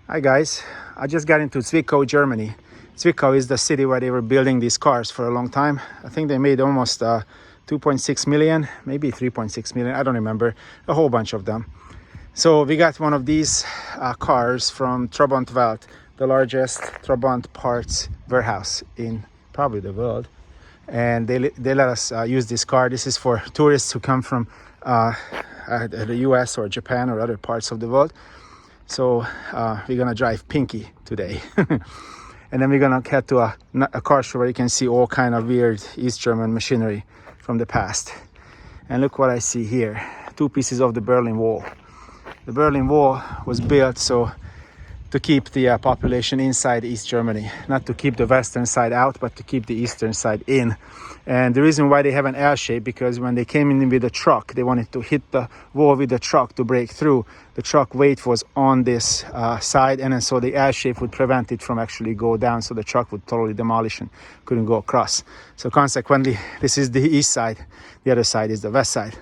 Hi guys, I just got into Zwickau, Germany. Zwickau is the city where they were building these cars for a long time. I think they made almost 2.6 million, maybe 3.6 million, I don't remember, a whole bunch of them. So we got one of these cars from Trabant Welt, the largest Trabant parts warehouse in probably the world. And they let us use this car. This is for tourists who come from the US or Japan or other parts of the world. So we're gonna drive Pinky today. And then we're gonna head to a car show where you can see all kind of weird East German machinery from the past. And look what I see here, 2 pieces of the Berlin Wall. The Berlin Wall was built to keep the population inside East Germany, not to keep the western side out, but to keep the eastern side in. And the reason why they have an L shape, because when they came in with a truck, they wanted to hit the wall with the truck to break through. The truck weight was on this side, and then so the L shape would prevent it from actually go down, so the truck would totally demolish and couldn't go across. So consequently, this is the east side, the other side is the west side.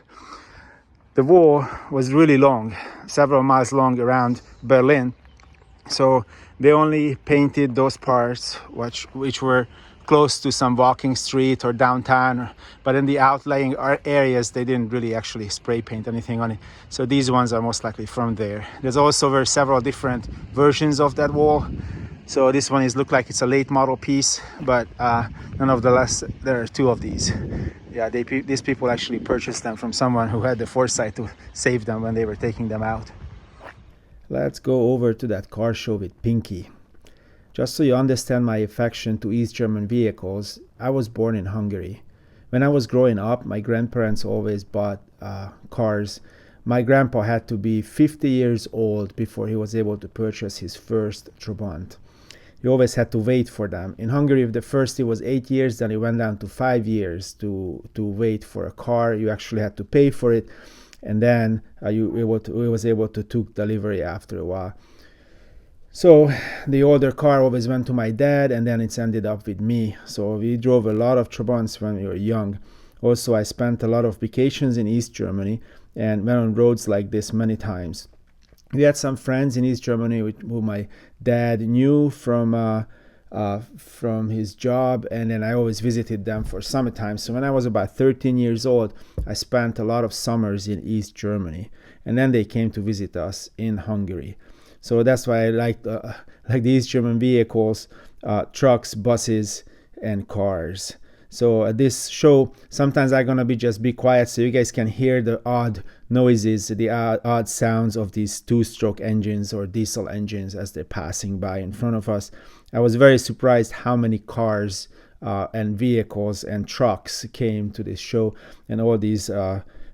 The wall was really long, several miles long around Berlin. So they only painted those parts which were close to some walking street or downtown, but in the outlying areas they didn't really actually spray paint anything on it. So these ones are most likely from there. There's also several different versions of that wall. So this one look like it's a late model piece, but nonetheless there are 2 of these. Yeah, these people actually purchased them from someone who had the foresight to save them when they were taking them out. Let's go over to that car show with Pinky. Just so you understand my affection to East German vehicles, I was born in Hungary. When I was growing up, my grandparents always bought cars. My grandpa had to be 50 years old before he was able to purchase his first Trabant. You always had to wait for them. In Hungary, if the first it was 8 years, then it went down to 5 years to wait for a car. You actually had to pay for it. And then we was able to take delivery after a while. So the older car always went to my dad, and then it's ended up with me. So we drove a lot of Trabants when we were young. Also, I spent a lot of vacations in East Germany and went on roads like this many times. We had some friends in East Germany who my dad knew from his job, and then I always visited them for summertime. So when I was about 13 years old, I spent a lot of summers in East Germany, and then they came to visit us in Hungary. So that's why I like the East German vehicles, trucks, buses, and cars. So at this show, sometimes I'm gonna just be quiet so you guys can hear the odd noises, the odd sounds of these 2-stroke engines or diesel engines as they're passing by in front of us. I was very surprised how many cars and vehicles and trucks came to this show, and all these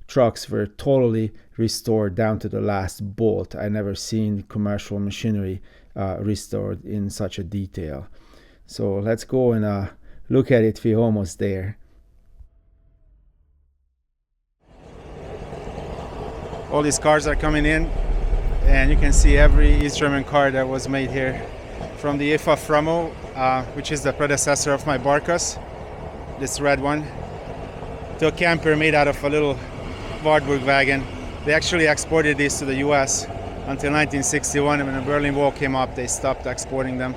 trucks were totally restored down to the last bolt. I never seen commercial machinery restored in such a detail. So let's go and look at it. We're almost there. All these cars are coming in, and you can see every East German car that was made here. From the Eva Framo, which is the predecessor of my Barkas, this red one, to a camper made out of a little Wartburg wagon. They actually exported these to the US until 1961, and when the Berlin Wall came up, they stopped exporting them.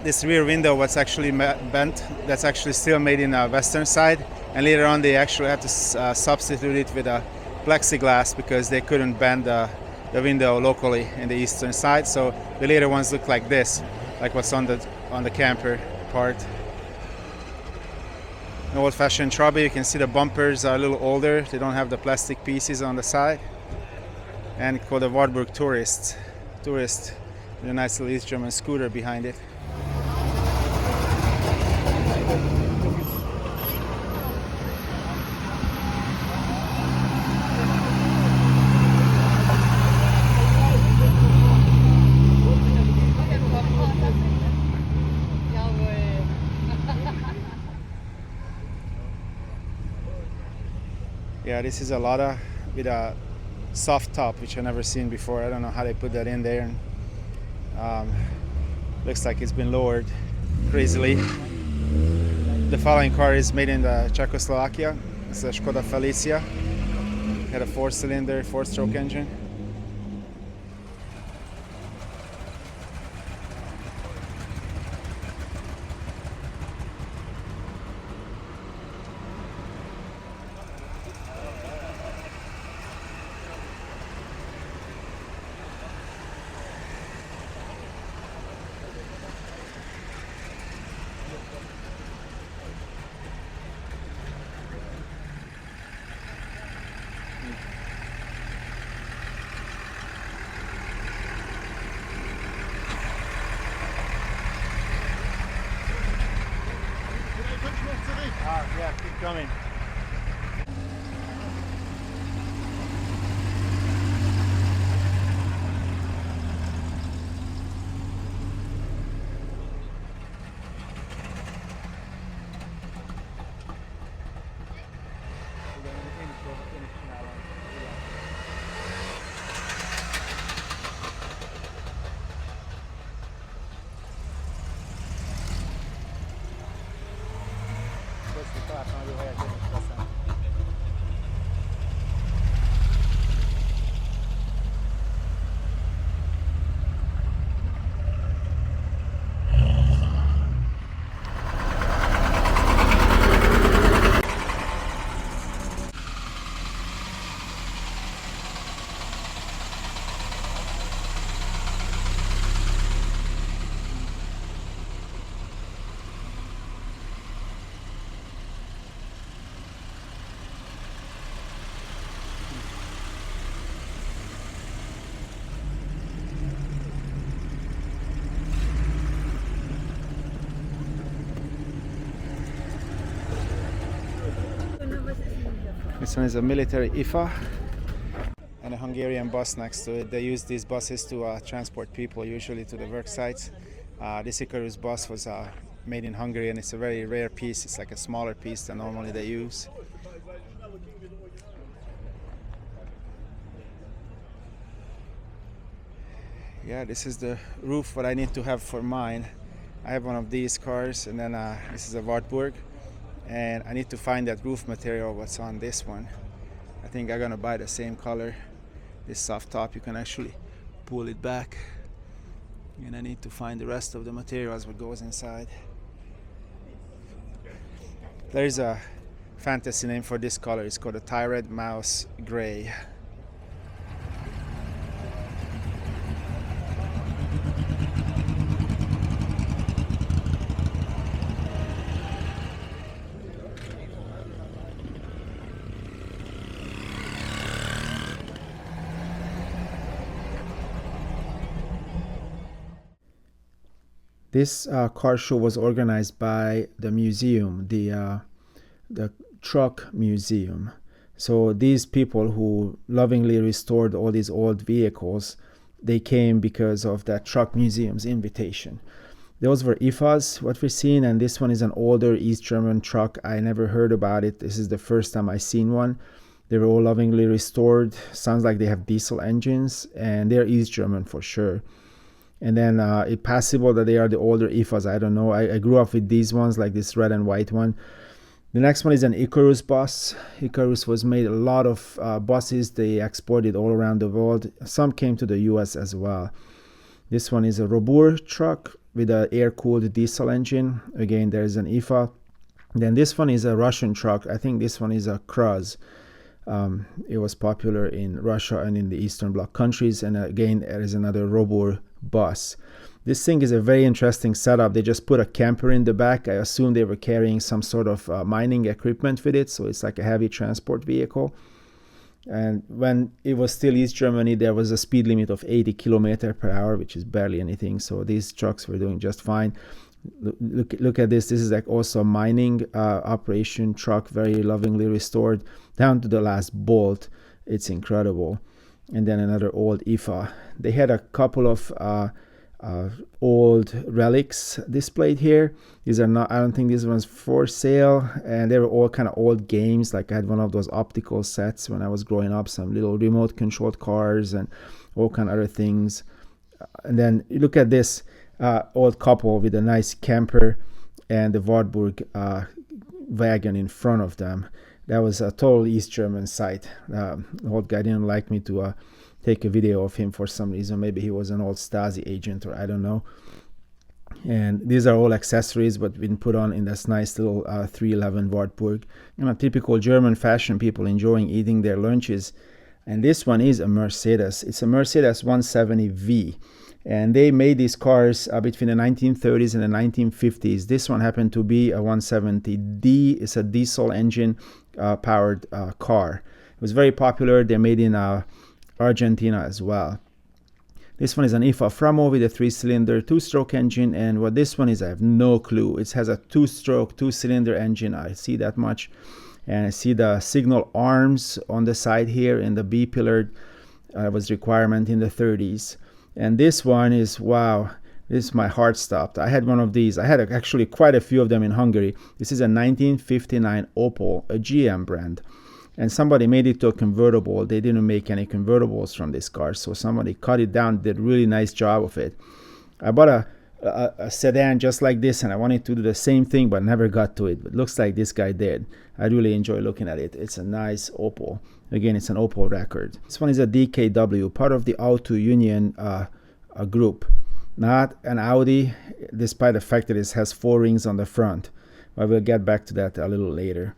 This rear window was actually bent. That's actually still made in the western side, and later on they actually had to substitute it with a plexiglass because they couldn't bend the window locally in the eastern side. So the later ones look like this, like what's on the camper part. An old-fashioned Trabi. You can see the bumpers are a little older. They don't have the plastic pieces on the side. And called a Wartburg Tourist with a nice little East German scooter behind it. Yeah, this is a Lada with a soft top, which I've never seen before. I don't know how they put that in there. Looks like it's been lowered crazily. The following car is made in Czechoslovakia. It's a Škoda Felicia. Had a 4-cylinder, 4-stroke engine. This one is a military IFA and a Hungarian bus next to it. They use these buses to transport people usually to the work sites. This Icarus bus was made in Hungary, and it's a very rare piece. It's like a smaller piece than normally they use. Yeah, this is the roof what I need to have for mine. I have one of these cars, and then this is a Wartburg, and I need to find that roof material what's on this one. I think I'm gonna buy the same color. This soft top, you can actually pull it back, and I need to find the rest of the materials what goes inside. There's a fantasy name for this color. It's called a Tired Mouse Gray. This car show was organized by the museum, the truck museum. So these people who lovingly restored all these old vehicles, they came because of that truck museum's invitation. Those were IFAs, what we're seeing, and this one is an older East German truck. I never heard about it. This is the first time I seen one. They were all lovingly restored. Sounds like they have diesel engines, and they're East German for sure. And then it's possible that they are the older IFAs. I don't know. I grew up with these ones, like this red and white one. The next one is an Icarus bus. Icarus was made a lot of buses. They exported all around the world. Some came to the US as well. This one is a Robur truck with an air-cooled diesel engine. Again, there is an IFA. Then this one is a Russian truck. I think this one is a Kraz. It was popular in Russia and in the Eastern Bloc countries. And again, there is another Robur bus. This thing is a very interesting setup. They just put a camper in the back. I assume they were carrying some sort of mining equipment with it, so it's like a heavy transport vehicle. And when it was still East Germany, there was a speed limit of 80 kilometers per hour, which is barely anything. So these trucks were doing just fine. Look at this. This is like also a mining operation truck, very lovingly restored down to the last bolt. It's incredible. And then another old IFA. They had a couple of old relics displayed here. These are not, I don't think these ones for sale, and they were all kind of old games. Like I had one of those optical sets when I was growing up, some little remote controlled cars and all kind of other things. And then you look at this old couple with a nice camper and the Wartburg wagon in front of them. That was a total East German site. The old guy didn't like me to take a video of him for some reason. Maybe he was an old Stasi agent, or I don't know. And these are all accessories but been put on in this nice little 311 Wartburg. You know, typical German fashion people enjoying eating their lunches. And this one is a Mercedes. It's a Mercedes 170V. And they made these cars between the 1930s and the 1950s. This one happened to be a 170D. It's a diesel engine powered car. It was very popular. They're made in Argentina as well. This one is an IFA Framo with a 3-cylinder 2-stroke engine, and what this one is, I have no clue. It has a 2-stroke 2-cylinder engine. I see that much, and I see the signal arms on the side here in the B pillar. Was requirement in the 30s. And this one is, wow, this my heart stopped. I had one of these. I had actually quite a few of them in Hungary. This is a 1959 Opel, a GM brand. And somebody made it to a convertible. They didn't make any convertibles from this car, so somebody cut it down, did a really nice job of it. I bought a sedan just like this, and I wanted to do the same thing, but never got to it. But it looks like this guy did. I really enjoy looking at it. It's a nice Opel. Again, it's an Opel record. This one is a DKW, part of the Auto Union group. Not an Audi, despite the fact that it has 4 rings on the front. But we'll get back to that a little later.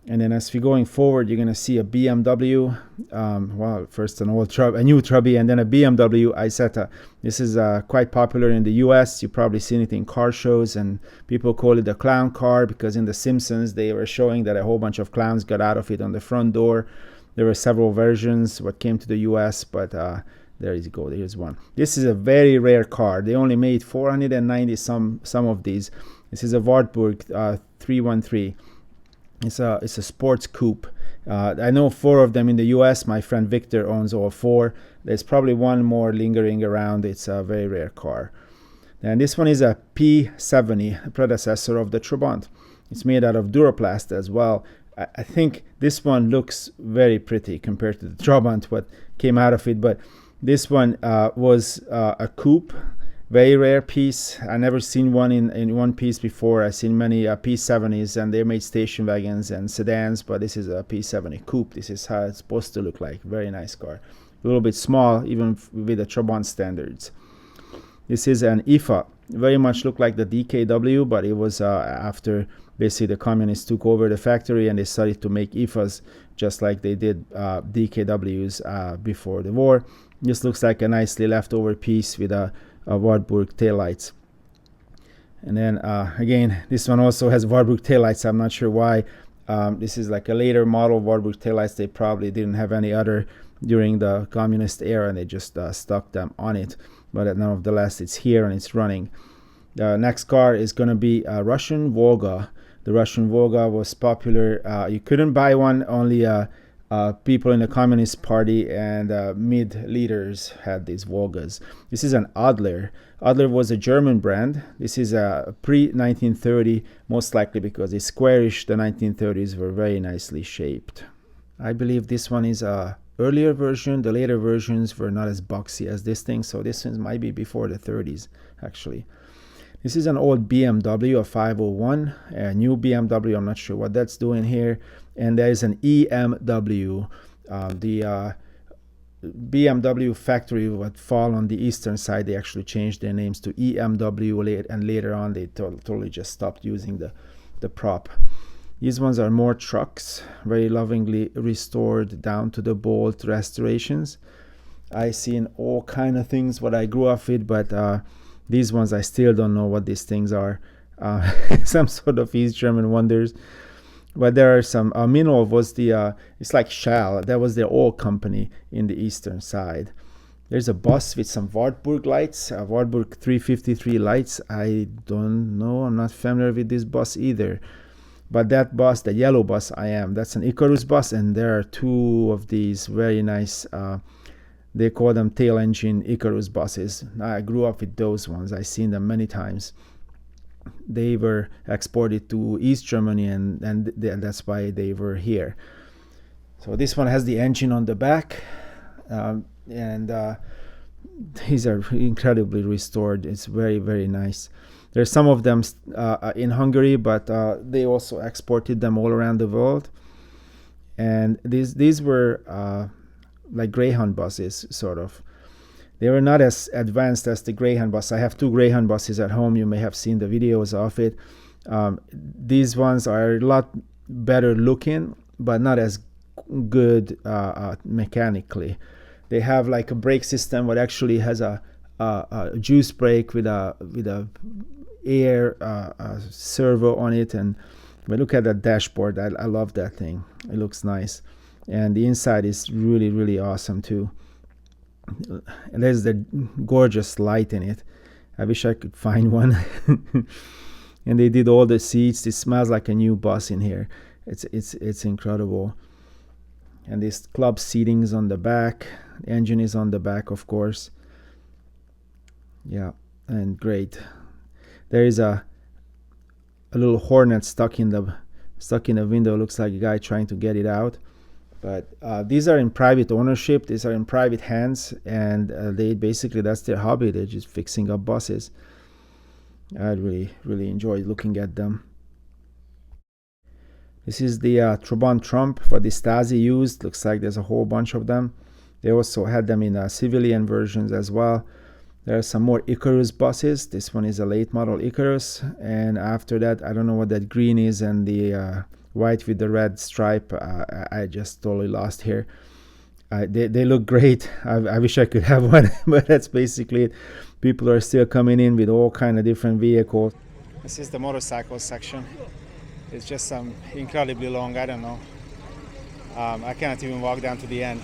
And then as we're going forward, you're going to see a BMW. Well, first a new Trabi, and then a BMW Isetta. This is quite popular in the US. You've probably seen it in car shows, and people call it the clown car because in The Simpsons, they were showing that a whole bunch of clowns got out of it on the front door. There were several versions what came to the US, but there you go. There's one. This is a very rare car. They only made 490 some of these. This is a Wartburg 313. It's a sports coupe. I know 4 of them in the US. My friend Victor owns all 4. There's probably one more lingering around. It's a very rare car. And this one is a P70, a predecessor of the Trabant. It's made out of Duraplast as well. I think this one looks very pretty compared to the Trabant, what came out of it. But this one was a coupe, very rare piece. I never seen one in one piece before. I've seen many P70s, and they made station wagons and sedans, but this is a P70 coupe. This is how it's supposed to look like. Very nice car. A little bit small, even with the Trabant standards. This is an IFA. Very much looked like the DKW, but it was after basically the communists took over the factory and they started to make IFAs just like they did DKWs before the war. This looks like a nicely leftover piece with a Wartburg taillights. And then again, this one also has Wartburg taillights. I'm not sure why. This is like a later model Wartburg taillights. They probably didn't have any other during the communist era, and they just stuck them on it. But nonetheless, it's here and it's running. The next car is going to be a Russian Volga. The Russian Volga was popular. You couldn't buy one. Only people in the Communist Party and mid-leaders had these Volgas. This is an Adler. Adler was a German brand. This is a pre-1930, most likely because it's squarish. The 1930s were very nicely shaped. I believe this one is a earlier version. The later versions were not as boxy as this thing, so this one might be before the 30s, actually. This is an old BMW, a 501, a new BMW. I'm not sure what that's doing here. And there is an EMW. The BMW factory would fall on the eastern side. They actually changed their names to EMW, and later on they totally just stopped using the prop. These ones are more trucks, very lovingly restored down to the bolt restorations. I seen all kind of things what I grew up with, but these ones I still don't know what these things are. Some sort of East German wonders. But there are some. Minolf was the, it's like Shell. That was their oil company in the eastern side. There's a bus with some Wartburg lights, Wartburg 353 lights. I don't know. I'm not familiar with this bus either. But that bus, the yellow bus, I am. That's an Icarus bus, and there are 2 of these very nice, they call them tail engine Icarus buses. I grew up with those ones. I've seen them many times. They were exported to East Germany, and that's why they were here. So this one has the engine on the back, and these are incredibly restored. It's very, very nice. There's some of them in Hungary, but they also exported them all around the world. And these were like Greyhound buses, sort of. They were not as advanced as the Greyhound bus. I have 2 Greyhound buses at home. You may have seen the videos of it. These ones are a lot better looking, but not as good mechanically. They have like a brake system that actually has a juice brake with a air servo on it, and when look at that dashboard, I love that thing. It looks nice, and the inside is really, really awesome too. And there's the gorgeous light in it. I wish I could find one. And they did all the seats. It smells like a new bus in here. It's incredible. And this club seating is on the back. The engine is on the back, of course. Yeah, and great. There is a little Hornet stuck in the window. Looks like a guy trying to get it out. But these are in private ownership. These are in private hands, and they basically, that's their hobby. They're just fixing up buses. I really, really enjoy looking at them. This is the Trabant Trump what the Stasi used. Looks like there's a whole bunch of them. They also had them in civilian versions as well. There are some more Icarus buses. This one is a late model Icarus. And after that, I don't know what that green is, and the white with the red stripe. I just totally lost here. They look great. I wish I could have one, but that's basically it. People are still coming in with all kind of different vehicles. This is the motorcycle section. It's just incredibly long. I don't know. I cannot even walk down to the end.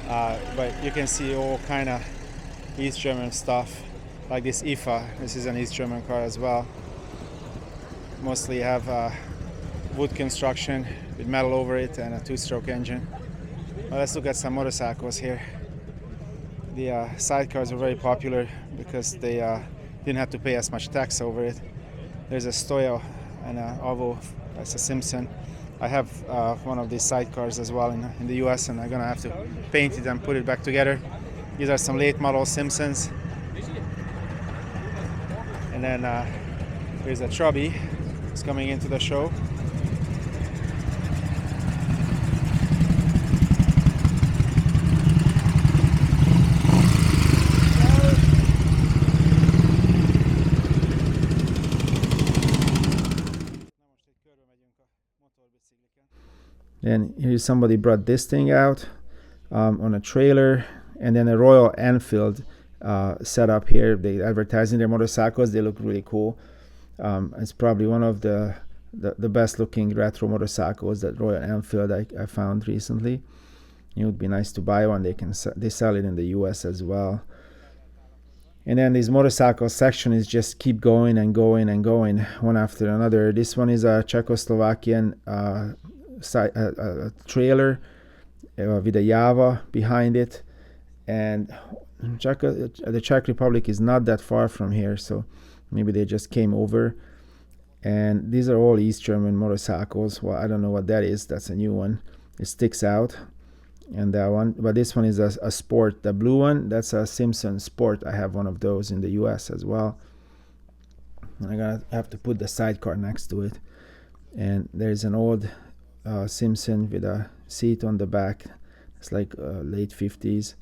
But you can see all kind of East German stuff, like this IFA. This is an East German car as well. Mostly have wood construction. with metal over it and a two-stroke engine. Well, let's look at some motorcycles here. The sidecars were very popular because they didn't have to pay as much tax over it. There's a Stoya and a Ovo, that's a Simpson. I have one of these sidecars as well in the US, and I'm gonna have to paint it and put it back together. These are some late model Simpsons. And then here's a Chubby. It's coming into the show. Then here's somebody brought this thing out on a trailer, and then a Royal Enfield setup here. They advertising their motorcycles. They look really cool. It's probably one of the best looking retro motorcycles that Royal Enfield I found recently. It would be nice to buy one. They sell it in the US as well. And then this motorcycle section is just keep going and going and going one after another. This one is a Czechoslovakian trailer with a Java behind it, and the Czech Republic is not that far from here, so maybe they just came over. And these are all East German motorcycles. Well, I don't know what that is. That's a new one. It sticks out. And that one, but this one is a Sport. The blue one, that's a Simpson Sport. I have one of those in the US as well. I'm gonna have to put the sidecar next to it. And there's an old Simpson with a seat on the back. It's like late 50s.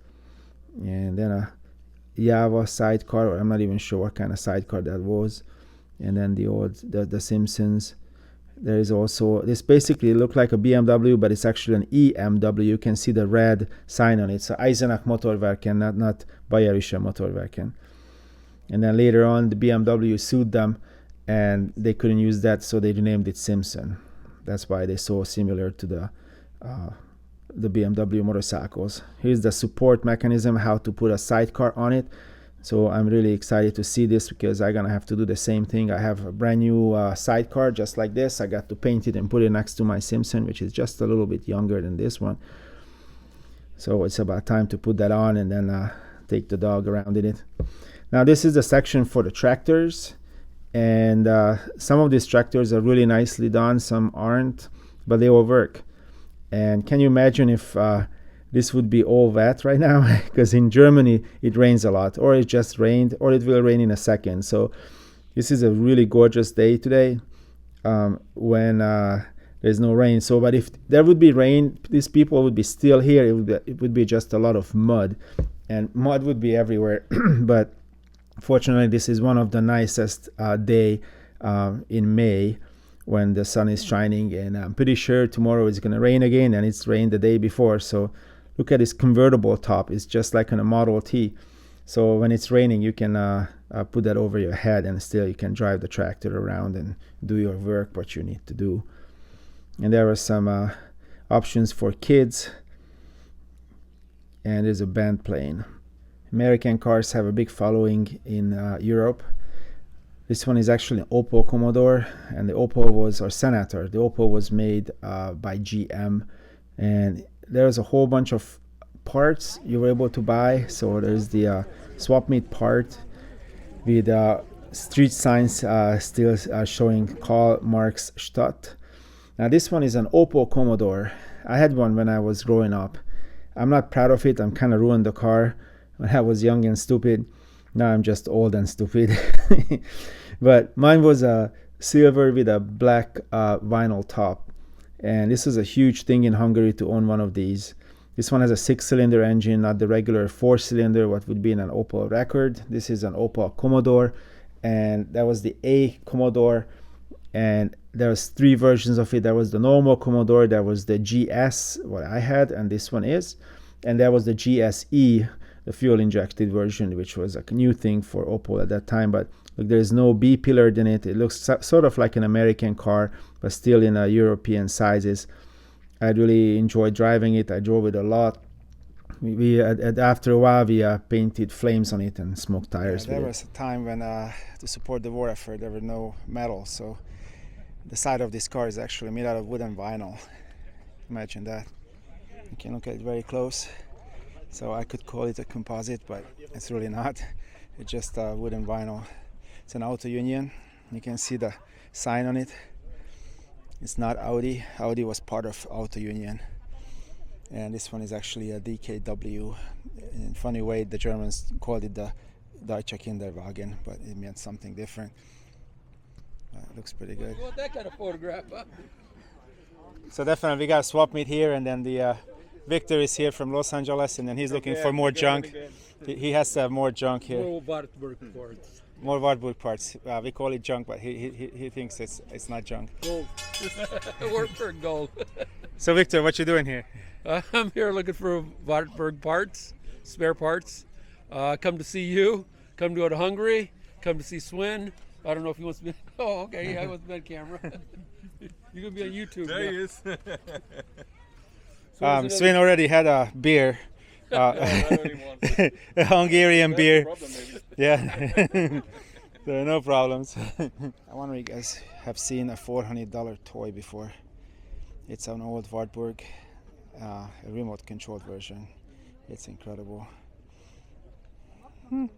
And then a Java sidecar, or I'm not even sure what kind of sidecar that was. And then the Simpsons. There is also, this basically look like a BMW, but it's actually an EMW. You can see the red sign on it. So Eisenach Motorwerken, not Bayerische Motorwerken. And then later on, the BMW sued them, and they couldn't use that, so they renamed it Simpson. That's why they're so similar to the BMW motorcycles. Here's the support mechanism, how to put a sidecar on it. So I'm really excited to see this because I'm gonna have to do the same thing. I have a brand new sidecar just like this. I got to paint it and put it next to my Simpson, which is just a little bit younger than this one. So it's about time to put that on and then take the dog around in it. Now this is the section for the tractors, and some of these tractors are really nicely done, some aren't, but they all work. And can you imagine if this would be all wet right now? Because in Germany it rains a lot, or it just rained, or it will rain in a second. So this is a really gorgeous day today when there's no rain. So but if there would be rain, these people would be still here. It would be just a lot of mud, and mud would be everywhere. But fortunately this is one of the nicest day in May when the sun is shining, and I'm pretty sure tomorrow it's going to rain again, and it's rained the day before. So look at this convertible top. It's just like on a Model T. So when it's raining, you can put that over your head, and still you can drive the tractor around and do your work, what you need to do. And there are some options for kids. And there's a band plane. American cars have a big following in Europe. This one is actually an Opel Commodore, and the Opel was, or Senator, the Opel was made by GM. And there's a whole bunch of parts you were able to buy. So there's the swap meet part with street signs still showing Karl Marx Stadt. Now this one is an Opel Commodore. I had one when I was growing up. I'm not proud of it. I'm kind of ruined the car when I was young and stupid. Now I'm just old and stupid. But mine was a silver with a black vinyl top. And this is a huge thing in Hungary to own one of these. This one has a 6-cylinder engine, not the regular 4-cylinder, what would be in an Opel Record. This is an Opel Commodore, and that was the A Commodore. And there was 3 versions of it. There was the normal Commodore, there was the GS, what I had, and this one is. And there was the GSE, the fuel-injected version, which was a new thing for Opel at that time. But look, there's no B-pillar in it. It looks sort of like an American car, but still in European sizes. I really enjoyed driving it. I drove it a lot. After a while, we painted flames on it and smoked tires with it. There was a time when, to support the war effort, there were no metal. So the side of this car is actually made out of wood and vinyl. Imagine that. You can look at it very close. So I could call it a composite, but it's really not. It's just wooden vinyl. It's an Auto Union. You can see the sign on it. It's not Audi. Audi was part of Auto Union. And this one is actually a DKW. In a funny way, the Germans called it the Deutsche Kinderwagen, but it meant something different. It looks pretty good. You want that kind of photograph, huh? So definitely we got a swap meet here, and then the Victor is here from Los Angeles, and then he's looking for more junk. He has to have more junk here. More Wartburg parts. More Wartburg parts. We call it junk, but he thinks it's not junk. Gold. Wartburg gold. So Victor, what you doing here? I'm here looking for Wartburg parts, spare parts. Come to see you. Come to go to Hungary. Come to see Swin. I don't know if he wants to be. Oh, okay. Yeah, he wants to be on camera. You're gonna be on YouTube. There he is. Sven already had a beer, a Hungarian beer. Yeah, there are no problems. I wonder if you guys have seen a $400 toy before. It's an old Wartburg, a remote controlled version. It's incredible. And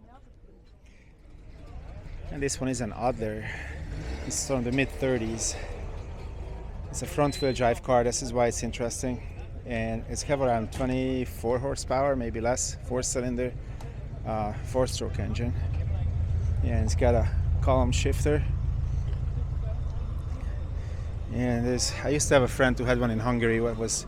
this one is an Adler. It's from the mid-30s. It's a front-wheel drive car. This is why it's interesting. And it's have around 24 horsepower, maybe less, 4-cylinder, 4-stroke engine. And it's got a column shifter. And I used to have a friend who had one in Hungary what was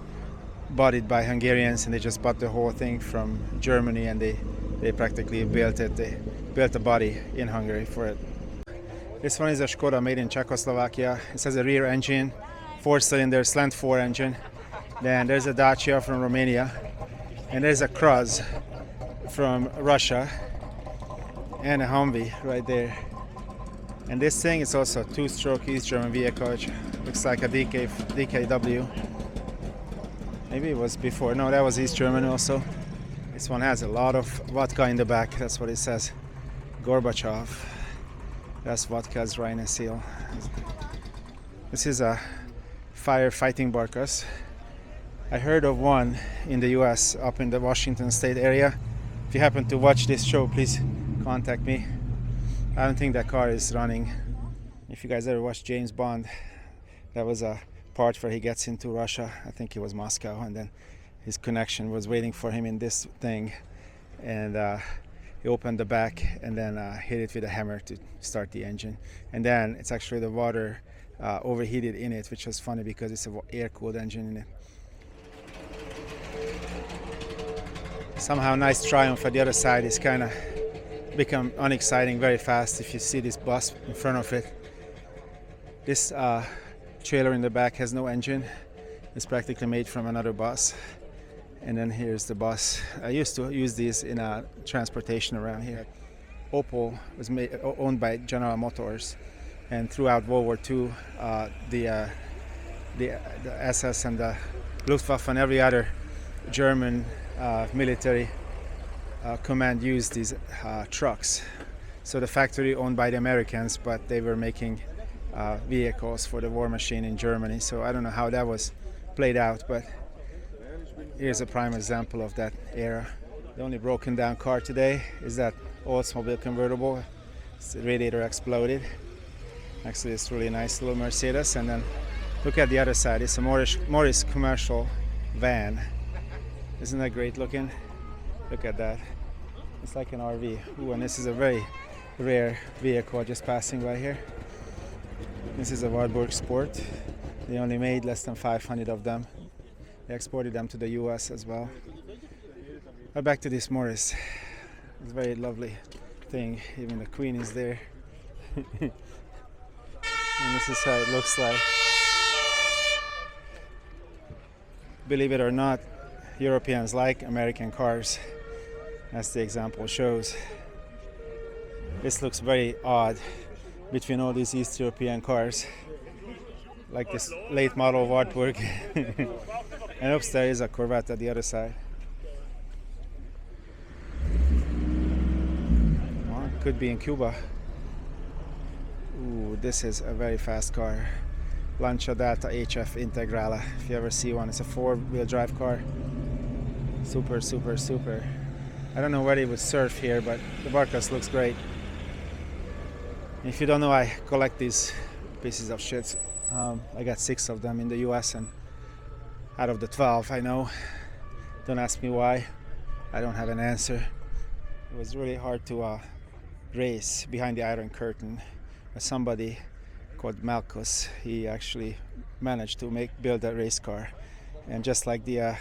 bought by Hungarians, and they just bought the whole thing from Germany, and they practically built it. They built a body in Hungary for it. This one is a Skoda made in Czechoslovakia. It has a rear engine, 4-cylinder slant 4 engine. Then there's a Dacia from Romania, and there's a Cross from Russia, and a Humvee right there. And this thing is also a 2-stroke East German vehicle, which looks like a DKW. Maybe it was before. No, that was East German also. This one has a lot of vodka in the back. That's what it says. Gorbachev. That's vodka's Rhine seal. This is a firefighting Barkas. I heard of one in the US up in the Washington State area. If you happen to watch this show, please contact me. I don't think that car is running. If you guys ever watched James Bond, that was a part where he gets into Russia. I think it was Moscow, and then his connection was waiting for him in this thing, and he opened the back and then hit it with a hammer to start the engine. And then it's actually the water overheated in it, which was funny because it's an air-cooled engine in it. Somehow nice Triumph at the other side is kind of become unexciting very fast if you see this bus in front of it. This trailer in the back has no engine. It's practically made from another bus. And then here's the bus. I used to use these in transportation around here. Opel was owned by General Motors, and throughout World War II, the SS and the Luftwaffe and every other German military command used these trucks. So the factory owned by the Americans, but they were making vehicles for the war machine in Germany. So I don't know how that was played out, but here's a prime example of that era. The only broken down car today is that Oldsmobile convertible. The radiator exploded. Actually, it's really nice little Mercedes. And then look at the other side. It's a Morris commercial van. Isn't that great looking? Look at that. It's like an RV. Ooh, and this is a very rare vehicle just passing by here. This is a Wartburg Sport. They only made less than 500 of them. They exported them to the US as well. But back to this Morris. It's a very lovely thing. Even the Queen is there. And this is how it looks like. Believe it or not, Europeans like American cars, as the example shows. This looks very odd between all these East European cars, like this late model Wartburg. And upstairs is a Corvette at the other side. Well, it could be in Cuba. Ooh, this is a very fast car. Lancia Data HF Integrale. If you ever see one, it's a 4-wheel drive car. Super, super, super. I don't know where they would surf here, but the Barkas looks great. If you don't know, I collect these pieces of shit. I got 6 of them in the US, and out of the 12 I know. Don't ask me why. I don't have an answer. It was really hard to race behind the Iron Curtain. Somebody called Malkus, he actually managed to build a race car, and just like the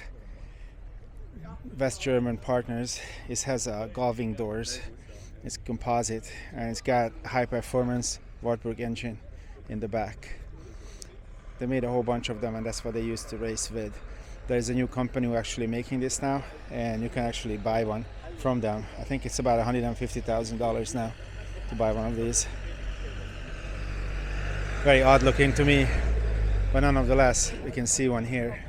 West German partners, it has gullwing doors. It's composite, and it's got high performance Wartburg engine in the back. They made a whole bunch of them, and that's what they used to race with. There's a new company who actually making this now, and you can actually buy one from them. I think it's about $150,000 now to buy one of these. Very odd looking to me, but nonetheless, we can see one here.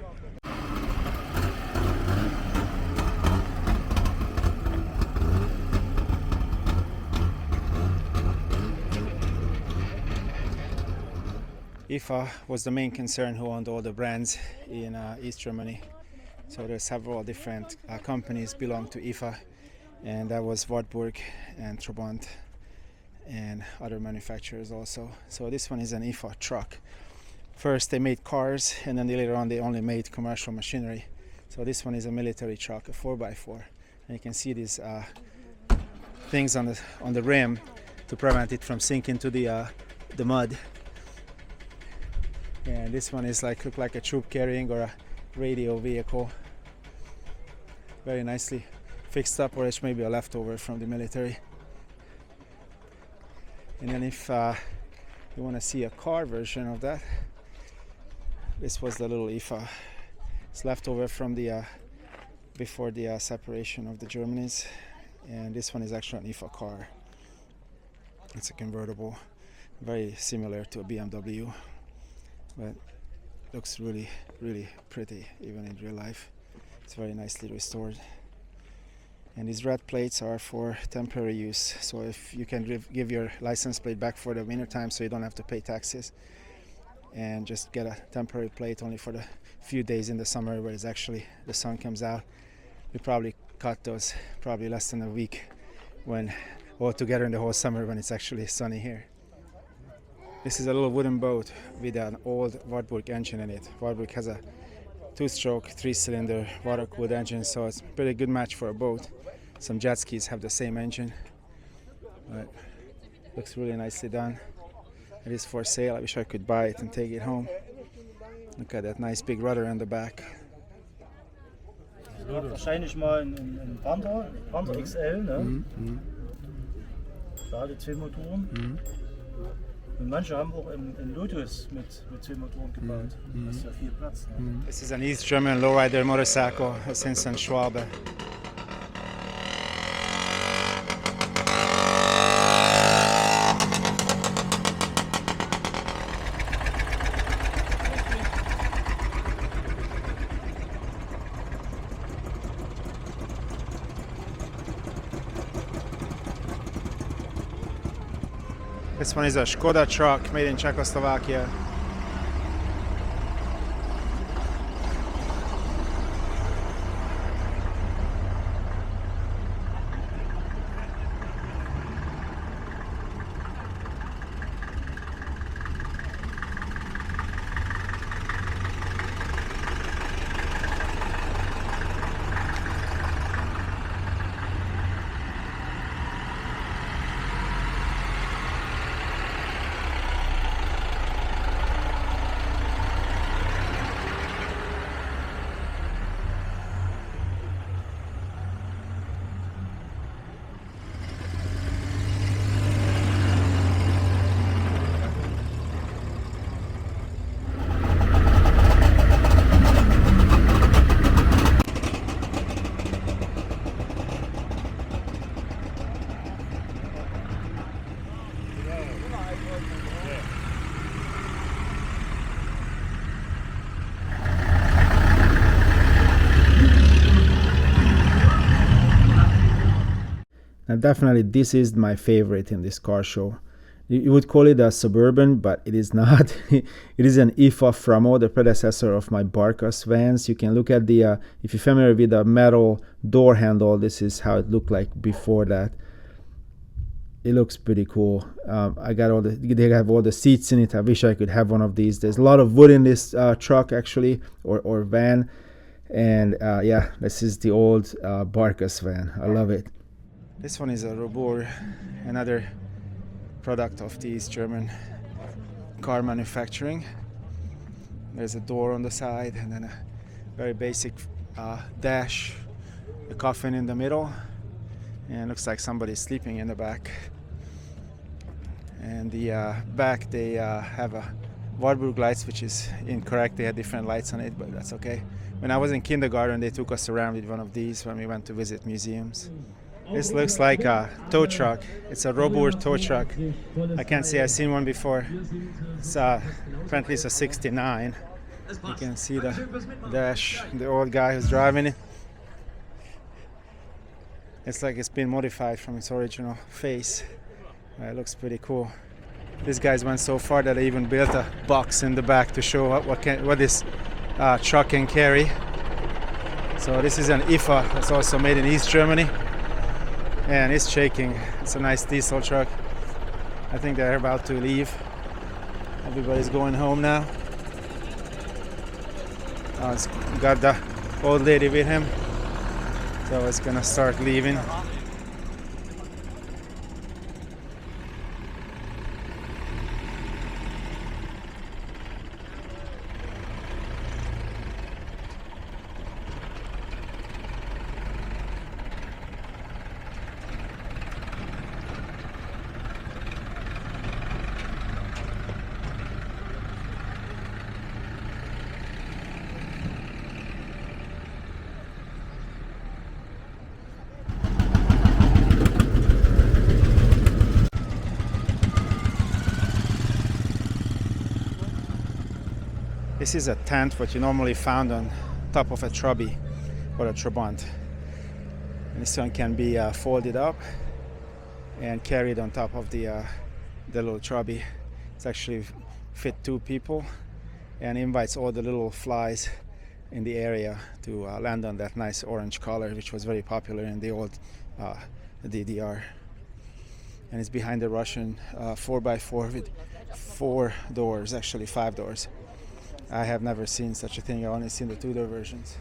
IFA was the main concern who owned all the brands in East Germany. So there's several different companies belong to IFA, and that was Wartburg and Trabant and other manufacturers also. So this one is an IFA truck. First they made cars, and then later on they only made commercial machinery. So this one is a military truck, a 4x4, and you can see these things on the rim to prevent it from sinking to the mud. And this one is look like a troop carrying or a radio vehicle. Very nicely fixed up, or it's maybe a leftover from the military. And then if you want to see a car version of that, this was the little IFA. It's leftover from the before the separation of the Germanies, and this one is actually an IFA car. It's a convertible, very similar to a BMW, but looks really, really pretty even in real life. It's very nicely restored. And these red plates are for temporary use, so if you can give your license plate back for the winter time, so you don't have to pay taxes, and just get a temporary plate only for the few days in the summer where it's actually the sun comes out. We probably cut those probably less than a week, when all together in the whole summer when it's actually sunny here. This is a little wooden boat with an old Wartburg engine in it. Wartburg has a 2-stroke 3-cylinder water-cooled engine, so it's a pretty good match for a boat. Some jet skis have the same engine, but looks really nicely done. It is for sale. I wish I could buy it and take it home. Look at that nice big rudder in the back. Wahrscheinlich mal ein Panther XL, ne? Da hatte 2 Motoren. Und manche haben auch einen Lotus mit 2 Motoren gebaut. Das ist ja viel Platz. Ne? This is an East German lowrider motorcycle, a Simpson Schwabe. This one is a Skoda truck made in Czechoslovakia. And definitely this is my favorite in this car show. You would call it a Suburban, but it is not. It is an IFA Framo, the predecessor of my Barkas vans. You can look at the, if you're familiar with the metal door handle, this is how it looked like before that. It looks pretty cool. I got they have all the seats in it. I wish I could have one of these. There's a lot of wood in this truck actually, or van. And yeah, this is the old Barkas van. I love it. This one is a Robur, another product of the East German car manufacturing. There's a door on the side and then a very basic dash, a coffin in the middle, and it looks like somebody's sleeping in the back. And the back they have a Warburg lights, which is incorrect. They had different lights on it, but that's okay. When I was in kindergarten, they took us around with one of these when we went to visit museums. This looks like a tow truck. It's a Robur tow truck. I can't say I've seen one before. It's apparently it's a 69. You can see the dash, the old guy who's driving it. It's like it's been modified from its original face. It looks pretty cool. These guys went so far that they even built a box in the back to show what this truck can carry. So this is an IFA. It's also made in East Germany. And it's shaking. It's a nice diesel truck. I think they're about to leave. Everybody's going home now. It's got the old lady with him, so it's gonna start leaving. This is a tent what you normally found on top of a Trabi or a Trabant. And this one can be folded up and carried on top of the little Trabi. It's actually fit 2 people and invites all the little flies in the area to land on that nice orange color, which was very popular in the old DDR. And it's behind the Russian 4x4 with 4 doors, actually 5 doors. I have never seen such a thing. I've only seen the 2-door versions.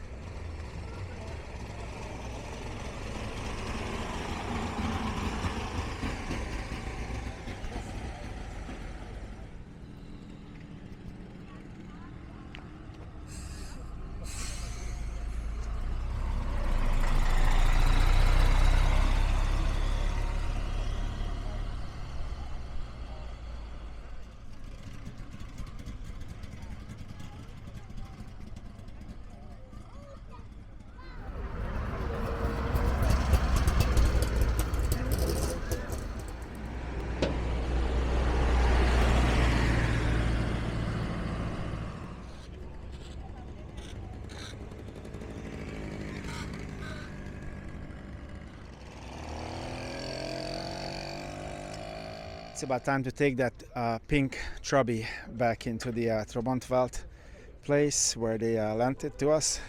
It's about time to take that pink Trabi back into the Trabantwald place where they lent it to us,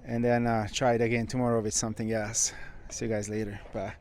and then try it again tomorrow with something else. See you guys later. Bye.